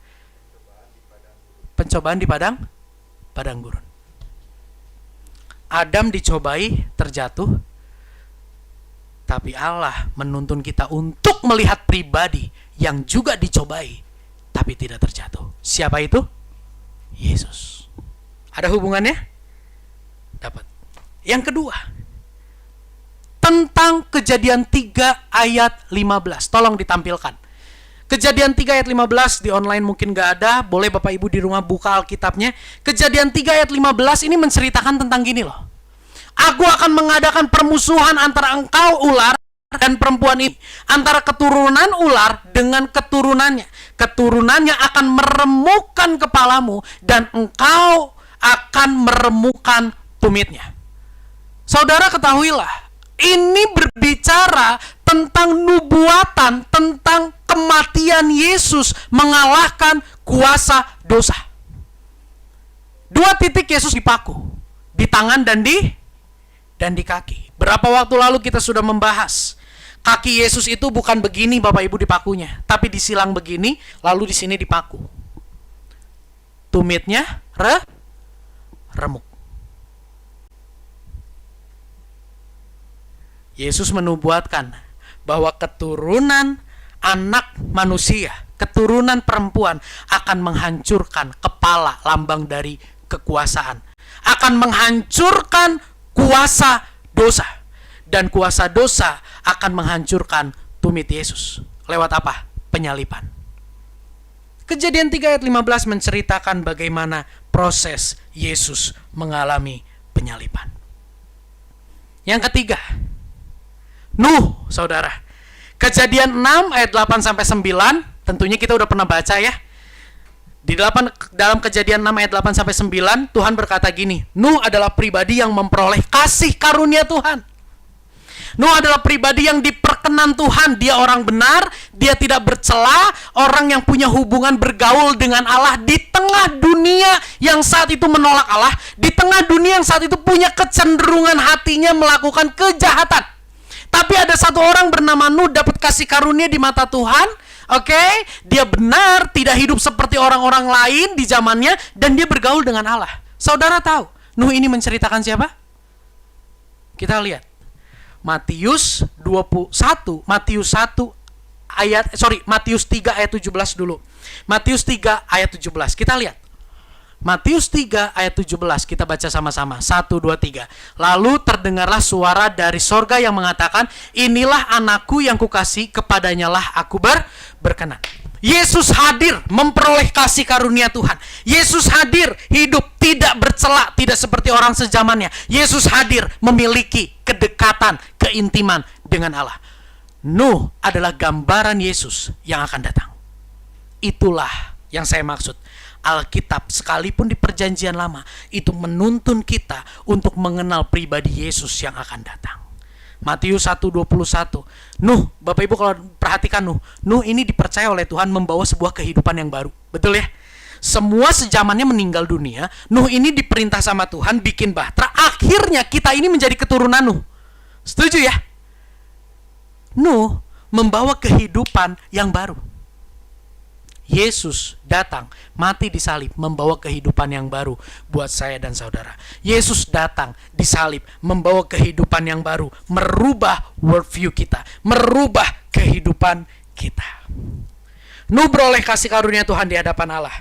Pencobaan di padang gurun. Adam dicobai, terjatuh. Tapi Allah menuntun kita untuk melihat pribadi yang juga dicobai, tapi tidak terjatuh. Siapa itu? Yesus. Ada hubungannya? Dapat. Yang kedua, tentang Kejadian 3 ayat 15. Tolong ditampilkan. Kejadian 3 ayat 15 di online mungkin gak ada. Boleh Bapak Ibu di rumah buka Alkitabnya. Kejadian 3 ayat 15 ini menceritakan tentang gini loh. Aku akan mengadakan permusuhan antara engkau ular dan perempuan ini. Antara keturunan ular dengan keturunannya. Keturunannya akan meremukkan kepalamu dan engkau akan meremukkan tumitnya. Saudara ketahuilah, ini berbicara tentang nubuatan, tentang kematian Yesus mengalahkan kuasa dosa. 2 titik Yesus dipaku, di tangan dan di kaki. Berapa waktu lalu kita sudah membahas, kaki Yesus itu bukan begini Bapak Ibu dipakunya, tapi disilang begini, lalu di sini dipaku. Tumitnya remuk. Yesus menubuatkan bahwa keturunan anak manusia, keturunan perempuan akan menghancurkan kepala lambang dari kekuasaan. Akan menghancurkan kuasa dosa. Dan kuasa dosa akan menghancurkan tumit Yesus. Lewat apa? Penyalipan. Kejadian 3 ayat 15 menceritakan bagaimana proses Yesus mengalami penyalipan. Yang ketiga, Nuh, saudara. Kejadian 6 ayat 8 sampai 9, tentunya kita udah pernah baca ya. Dalam Kejadian 6 ayat 8 sampai 9, Tuhan berkata gini, Nuh adalah pribadi yang memperoleh kasih karunia Tuhan. Nuh adalah pribadi yang diperkenan Tuhan. Dia orang benar, dia tidak bercela, orang yang punya hubungan bergaul dengan Allah di tengah dunia yang saat itu menolak Allah, di tengah dunia yang saat itu punya kecenderungan hatinya melakukan kejahatan. Tapi ada satu orang bernama Nuh dapat kasih karunia di mata Tuhan. Oke, dia benar, tidak hidup seperti orang-orang lain di zamannya, dan dia bergaul dengan Allah. Saudara tahu, Nuh ini menceritakan siapa? Kita lihat. Matius 3 ayat 17 dulu. Matius 3 ayat 17. Kita lihat. Matius 3 ayat 17, kita baca sama-sama. 1, 2, 3. Lalu terdengarlah suara dari sorga yang mengatakan, inilah anakku yang kukasih, kepadanya lah aku berkenan. Yesus hadir memperoleh kasih karunia Tuhan. Yesus hadir hidup tidak bercela, tidak seperti orang sezamannya. Yesus hadir memiliki kedekatan, keintiman dengan Allah. Nuh adalah gambaran Yesus yang akan datang. Itulah yang saya maksud. Alkitab sekalipun di perjanjian lama itu menuntun kita untuk mengenal pribadi Yesus yang akan datang. Matius 1:21. Nuh, Bapak Ibu kalau perhatikan Nuh ini dipercaya oleh Tuhan membawa sebuah kehidupan yang baru. Betul ya? Semua sejamannya meninggal dunia, Nuh ini diperintah sama Tuhan bikin bahtera. Akhirnya kita ini menjadi keturunan Nuh. Setuju ya? Nuh membawa kehidupan yang baru. Yesus datang, mati disalib, membawa kehidupan yang baru buat saya dan saudara. Yesus datang, disalib, membawa kehidupan yang baru, merubah worldview kita, merubah kehidupan kita. Nuh beroleh kasih karunia Tuhan di hadapan Allah.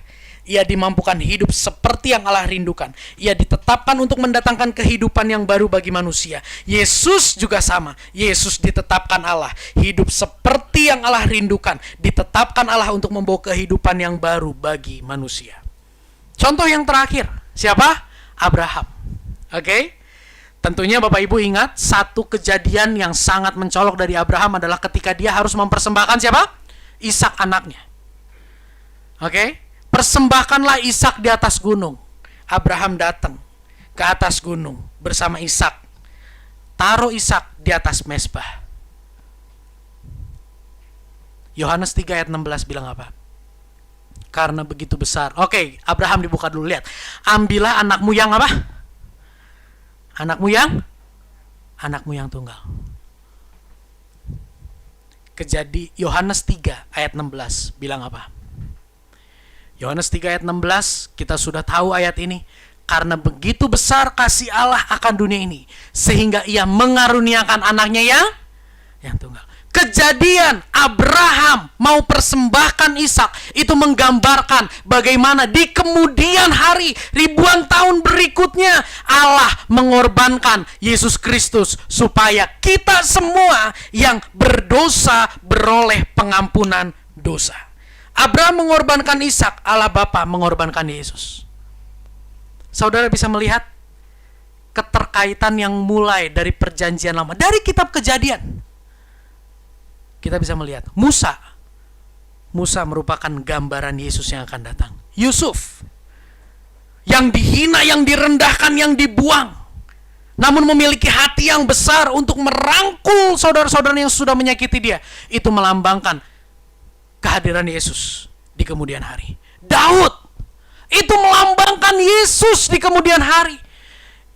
Ia dimampukan hidup seperti yang Allah rindukan. Ia ditetapkan untuk mendatangkan kehidupan yang baru bagi manusia. Yesus juga sama. Yesus ditetapkan Allah. Hidup seperti yang Allah rindukan. Ditetapkan Allah untuk membawa kehidupan yang baru bagi manusia. Contoh yang terakhir. Siapa? Abraham. Oke? Tentunya Bapak Ibu ingat, satu kejadian yang sangat mencolok dari Abraham adalah ketika dia harus mempersembahkan siapa? Ishak anaknya. Oke? Persembahkanlah Ishak di atas gunung. Abraham datang ke atas gunung bersama Ishak. Taruh Ishak di atas mezbah. Yohanes 3 ayat 16 bilang apa? Karena begitu besar. Oke, Abraham dibuka dulu, lihat. Ambillah anakmu yang apa? Anakmu yang tunggal. Yohanes 3 ayat 16 bilang apa? Yohanes 3 ayat 16, kita sudah tahu ayat ini. Karena begitu besar kasih Allah akan dunia ini, sehingga ia mengaruniakan anaknya yang tunggal. Kejadian Abraham mau persembahkan Ishak itu menggambarkan bagaimana di kemudian hari, ribuan tahun berikutnya, Allah mengorbankan Yesus Kristus supaya kita semua yang berdosa beroleh pengampunan dosa. Abraham mengorbankan Ishak, Allah Bapa mengorbankan Yesus. Saudara bisa melihat keterkaitan yang mulai dari perjanjian lama, dari kitab Kejadian. Kita bisa melihat Musa merupakan gambaran Yesus yang akan datang. Yusuf yang dihina, yang direndahkan, yang dibuang, namun memiliki hati yang besar untuk merangkul saudara-saudara yang sudah menyakiti dia. Itu melambangkan kehadiran Yesus di kemudian hari. Daud itu melambangkan Yesus di kemudian hari.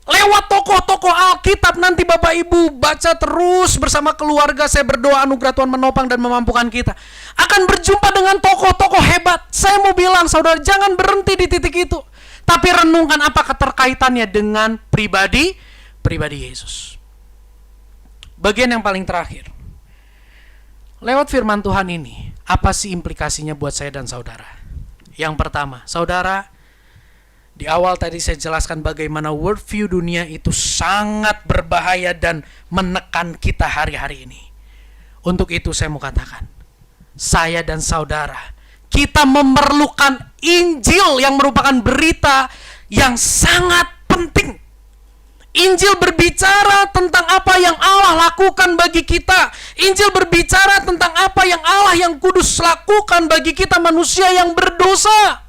Lewat tokoh-tokoh Alkitab nanti Bapak Ibu baca terus bersama keluarga. Saya berdoa anugerah Tuhan menopang dan memampukan kita. Akan berjumpa dengan tokoh-tokoh hebat. Saya mau bilang saudara, jangan berhenti di titik itu, tapi renungkan apa keterkaitannya dengan pribadi Yesus. Bagian yang paling terakhir. Lewat firman Tuhan ini, apa sih implikasinya buat saya dan saudara? Yang pertama, saudara, di awal tadi saya jelaskan bagaimana worldview dunia itu sangat berbahaya dan menekan kita hari-hari ini. Untuk itu saya mau katakan, saya dan saudara, kita memerlukan Injil yang merupakan berita yang sangat penting. Injil berbicara tentang apa yang Allah lakukan bagi kita. Injil berbicara tentang apa yang Allah yang kudus lakukan bagi kita manusia yang berdosa.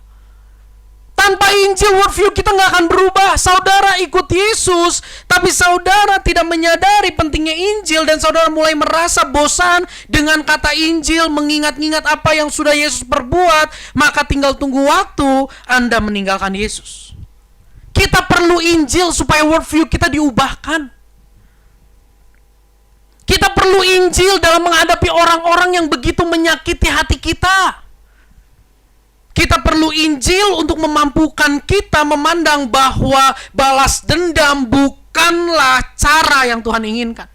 Tanpa Injil, worldview kita nggak akan berubah. Saudara ikut Yesus, tapi saudara tidak menyadari pentingnya Injil, dan saudara mulai merasa bosan dengan kata Injil, mengingat-ingat apa yang sudah Yesus perbuat, maka tinggal tunggu waktu Anda meninggalkan Yesus. Kita perlu Injil supaya worldview kita diubahkan. Kita perlu Injil dalam menghadapi orang-orang yang begitu menyakiti hati kita. Kita perlu Injil untuk memampukan kita memandang bahwa balas dendam bukanlah cara yang Tuhan inginkan.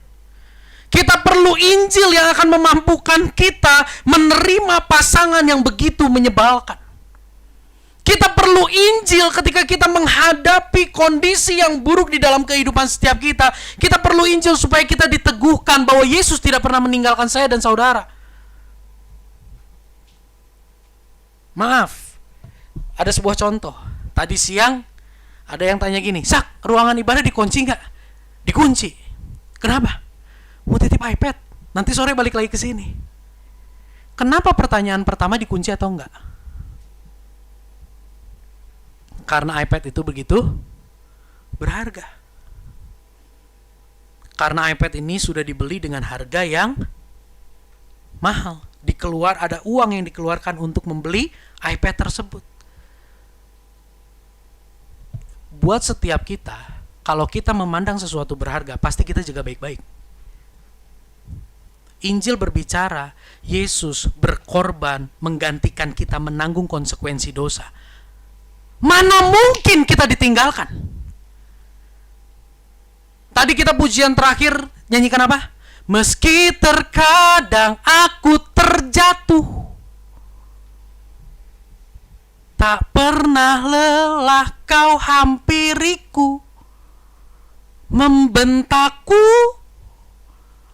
Kita perlu Injil yang akan memampukan kita menerima pasangan yang begitu menyebalkan. Kita perlu Injil ketika kita menghadapi kondisi yang buruk di dalam kehidupan setiap kita. Kita perlu Injil supaya kita diteguhkan bahwa Yesus tidak pernah meninggalkan saya dan saudara. Maaf, ada sebuah contoh. Tadi siang ada yang tanya gini, Sak, ruangan ibadah dikunci nggak? Dikunci. Kenapa? Mau titip iPad, nanti sore balik lagi ke sini. Kenapa pertanyaan pertama dikunci atau enggak? Karena iPad itu begitu berharga. Karena iPad ini sudah dibeli dengan harga yang mahal. Ada uang yang dikeluarkan untuk membeli iPad tersebut. Buat setiap kita, kalau kita memandang sesuatu berharga, pasti kita jaga baik-baik. Injil berbicara, Yesus berkorban menggantikan kita menanggung konsekuensi dosa. Mana mungkin kita ditinggalkan? Tadi kita pujian terakhir nyanyikan apa? Meski terkadang aku terjatuh, tak pernah lelah kau hampiriku, membentakku,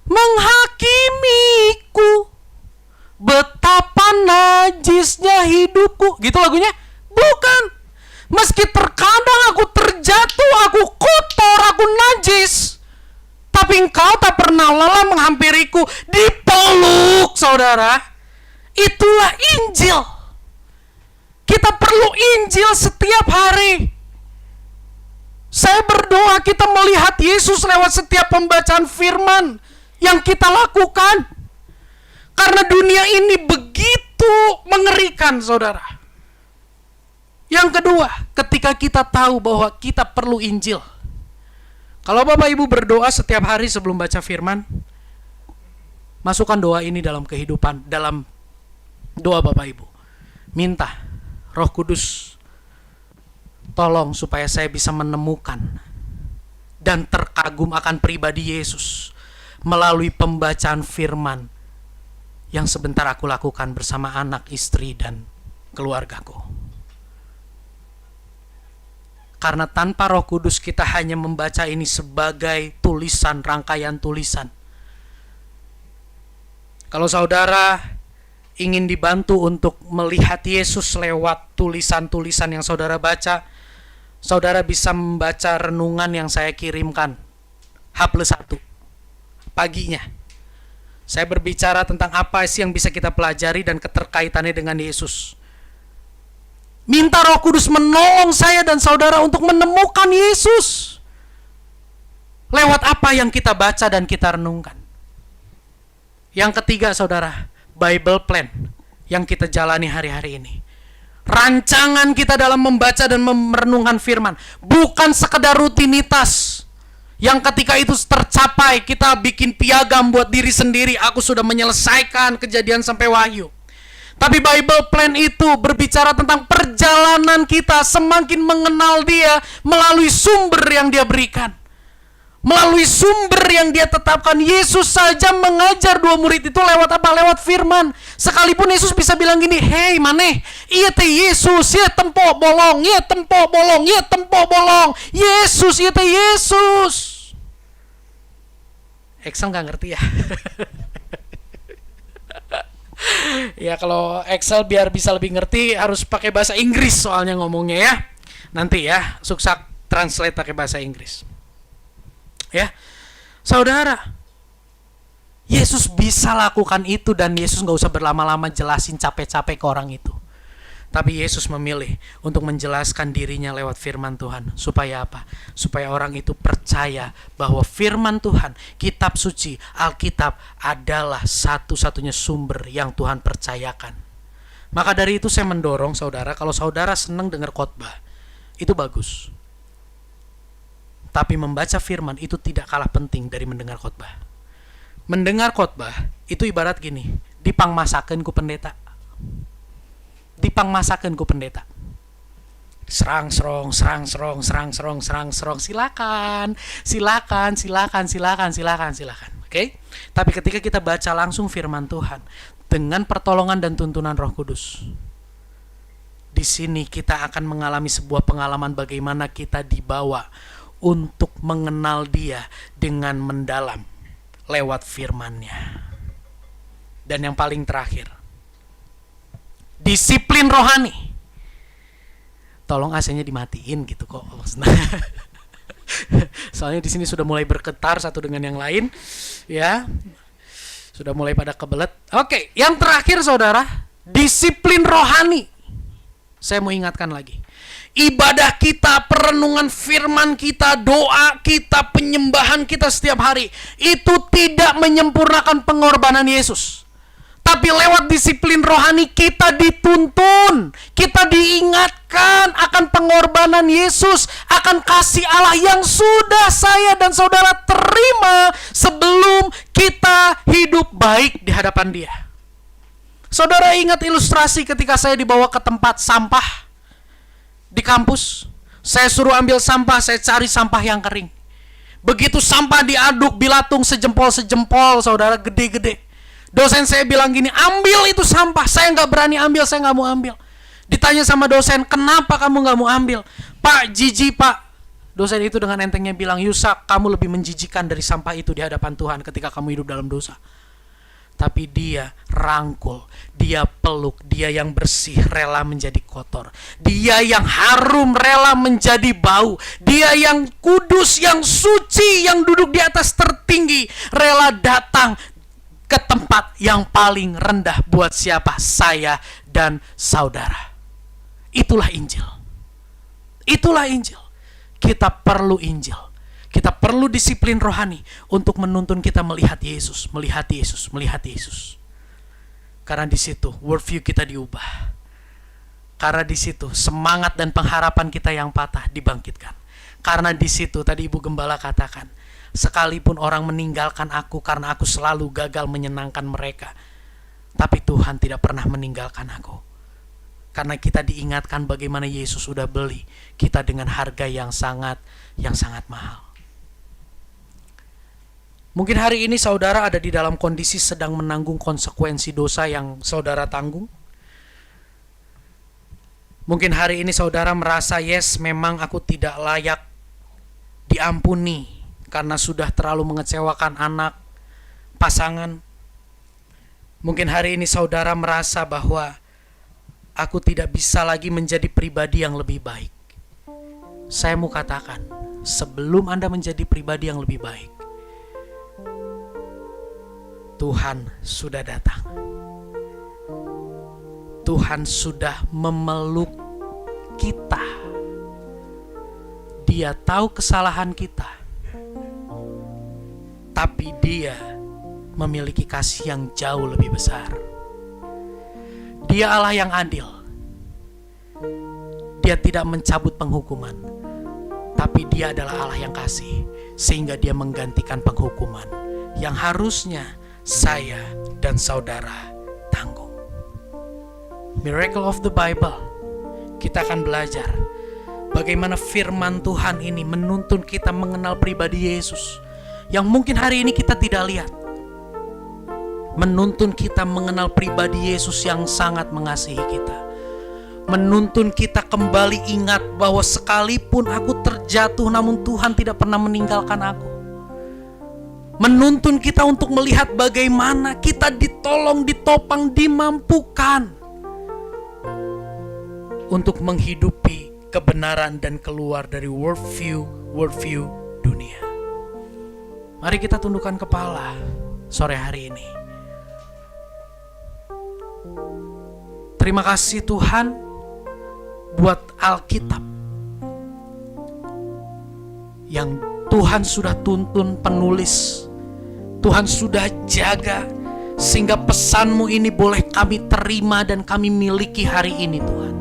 menghakimiku, betapa najisnya hidupku. Gitu lagunya? Bukan. Meski terkadang aku terjatuh, aku kotor, aku najis, tapi engkau tak pernah lelah menghampiriku. Dipeluk, saudara. Itulah Injil. Kita perlu Injil setiap hari. Saya berdoa kita melihat Yesus lewat setiap pembacaan firman yang kita lakukan. Karena dunia ini begitu mengerikan, saudara. Yang kedua, ketika kita tahu bahwa kita perlu Injil. Kalau Bapak Ibu berdoa setiap hari sebelum baca firman, masukkan doa ini dalam kehidupan, dalam doa Bapak Ibu. Minta Roh Kudus, tolong supaya saya bisa menemukan dan terkagum akan pribadi Yesus melalui pembacaan firman yang sebentar aku lakukan bersama anak, istri, dan keluargaku. Karena tanpa Roh Kudus kita hanya membaca ini sebagai tulisan, rangkaian tulisan. Kalau saudara ingin dibantu untuk melihat Yesus lewat tulisan-tulisan yang saudara baca, saudara bisa membaca renungan yang saya kirimkan H+1 paginya. Saya berbicara tentang apa sih yang bisa kita pelajari dan keterkaitannya dengan Yesus. Minta Roh Kudus menolong saya dan saudara untuk menemukan Yesus lewat apa yang kita baca dan kita renungkan. Yang ketiga, saudara, Bible plan yang kita jalani hari-hari ini. Rancangan kita dalam membaca dan merenungkan firman bukan sekedar rutinitas yang ketika itu tercapai kita bikin piagam buat diri sendiri, aku sudah menyelesaikan Kejadian sampai Wahyu. Tapi Bible plan itu berbicara tentang perjalanan kita semakin mengenal Dia melalui sumber yang Dia berikan, melalui sumber yang Dia tetapkan. Yesus saja mengajar dua murid itu lewat apa? Lewat firman. Sekalipun Yesus bisa bilang gini, hei maneh, iya teh Yesus, iya tempo bolong, iya tempo bolong, iya tempo bolong. Yesus, iya teh Yesus. Excel nggak ngerti ya? Ya kalau Excel biar bisa lebih ngerti harus pakai bahasa Inggris soalnya ngomongnya ya. Nanti ya, Suksak translate pakai bahasa Inggris. Ya, saudara, Yesus bisa lakukan itu dan Yesus gak usah berlama-lama jelasin capek-capek ke orang itu. Tapi Yesus memilih untuk menjelaskan dirinya lewat firman Tuhan. Supaya apa? Supaya orang itu percaya bahwa firman Tuhan, kitab suci, Alkitab adalah satu-satunya sumber yang Tuhan percayakan. Maka dari itu saya mendorong saudara, kalau saudara senang dengar khotbah, itu bagus. Tapi membaca firman itu tidak kalah penting dari mendengar khotbah. Mendengar khotbah itu ibarat gini, dipangmasakeun ku pendeta. Dipangmasakeun ku pendeta. Serang serong, serang serong, serang serong, serang serong. Silakan. Oke? Tapi ketika kita baca langsung firman Tuhan dengan pertolongan dan tuntunan Roh Kudus, di sini kita akan mengalami sebuah pengalaman bagaimana kita dibawa untuk mengenal Dia dengan mendalam lewat firman-Nya. Dan yang paling terakhir, disiplin rohani. Tolong AC-nya dimatiin gitu kok. Soalnya di sini sudah mulai bergetar satu dengan yang lain, ya. Sudah mulai pada kebelet. Oke, yang terakhir saudara, disiplin rohani. Saya mau ingatkan lagi. Ibadah kita, perenungan firman kita, doa kita, penyembahan kita setiap hari, itu tidak menyempurnakan pengorbanan Yesus. Tapi lewat disiplin rohani kita dituntun, kita diingatkan akan pengorbanan Yesus, akan kasih Allah yang sudah saya dan saudara terima sebelum kita hidup baik di hadapan Dia. Saudara ingat ilustrasi ketika saya dibawa ke tempat sampah di kampus. Saya suruh ambil sampah, saya cari sampah yang kering. Begitu sampah diaduk, bilatung sejempol-sejempol, saudara, gede-gede. Dosen saya bilang gini, ambil itu sampah. Saya gak berani ambil, saya gak mau ambil. Ditanya sama dosen, kenapa kamu gak mau ambil? Pak, jijik pak. Dosen itu dengan entengnya bilang, Yusak, kamu lebih menjijikan dari sampah itu di hadapan Tuhan ketika kamu hidup dalam dosa. Tapi Dia rangkul, Dia peluk, Dia yang bersih rela menjadi kotor, Dia yang harum rela menjadi bau, Dia yang kudus, yang suci, yang duduk di atas tertinggi rela datang ke tempat yang paling rendah buat siapa? Saya dan saudara. Itulah Injil. Itulah Injil. Kita perlu Injil. Kita perlu disiplin rohani untuk menuntun kita melihat Yesus, melihat Yesus, melihat Yesus. Karena di situ worldview kita diubah. Karena di situ semangat dan pengharapan kita yang patah dibangkitkan. Karena di situ tadi Ibu Gembala katakan, sekalipun orang meninggalkan aku karena aku selalu gagal menyenangkan mereka, tapi Tuhan tidak pernah meninggalkan aku. Karena kita diingatkan bagaimana Yesus sudah beli kita dengan harga yang sangat mahal. Mungkin hari ini saudara ada di dalam kondisi sedang menanggung konsekuensi dosa yang saudara tanggung. Mungkin hari ini saudara merasa, yes, memang aku tidak layak diampuni karena sudah terlalu mengecewakan anak, pasangan. Mungkin hari ini saudara merasa bahwa aku tidak bisa lagi menjadi pribadi yang lebih baik. Saya mau katakan, sebelum Anda menjadi pribadi yang lebih baik, Tuhan sudah datang. Tuhan sudah memeluk kita. Dia tahu kesalahan kita, tapi Dia memiliki kasih yang jauh lebih besar. Dia Allah yang adil. Dia tidak mencabut penghukuman, tapi Dia adalah Allah yang kasih, sehingga Dia menggantikan penghukuman yang harusnya saya dan saudara tanggung. Miracle of the Bible. Kita akan belajar bagaimana firman Tuhan ini menuntun kita mengenal pribadi Yesus yang mungkin hari ini kita tidak lihat. Menuntun kita mengenal pribadi Yesus yang sangat mengasihi kita. Menuntun kita kembali ingat bahwa sekalipun aku terjatuh, namun Tuhan tidak pernah meninggalkan aku. Menuntun kita untuk melihat bagaimana kita ditolong, ditopang, dimampukan untuk menghidupi kebenaran dan keluar dari worldview dunia. Mari kita tundukkan kepala sore hari ini. Terima kasih Tuhan buat Alkitab yang Tuhan sudah tuntun penulis, Tuhan sudah jaga, sehingga pesan-Mu ini boleh kami terima dan kami miliki hari ini Tuhan.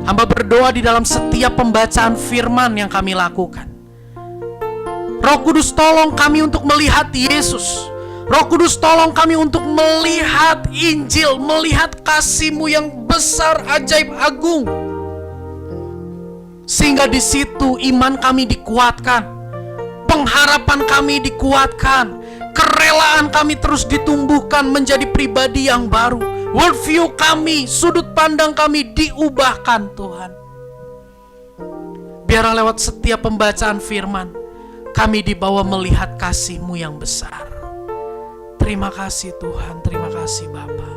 Hamba berdoa di dalam setiap pembacaan firman yang kami lakukan, Roh Kudus tolong kami untuk melihat Yesus. Roh Kudus tolong kami untuk melihat Injil, melihat kasih-Mu yang besar, ajaib, agung. Sehingga di situ iman kami dikuatkan, pengharapan kami dikuatkan, kerelaan kami terus ditumbuhkan menjadi pribadi yang baru. Worldview kami, sudut pandang kami diubahkan Tuhan. Biarlah lewat setiap pembacaan firman, kami dibawa melihat kasih-Mu yang besar. Terima kasih Tuhan, terima kasih Bapa.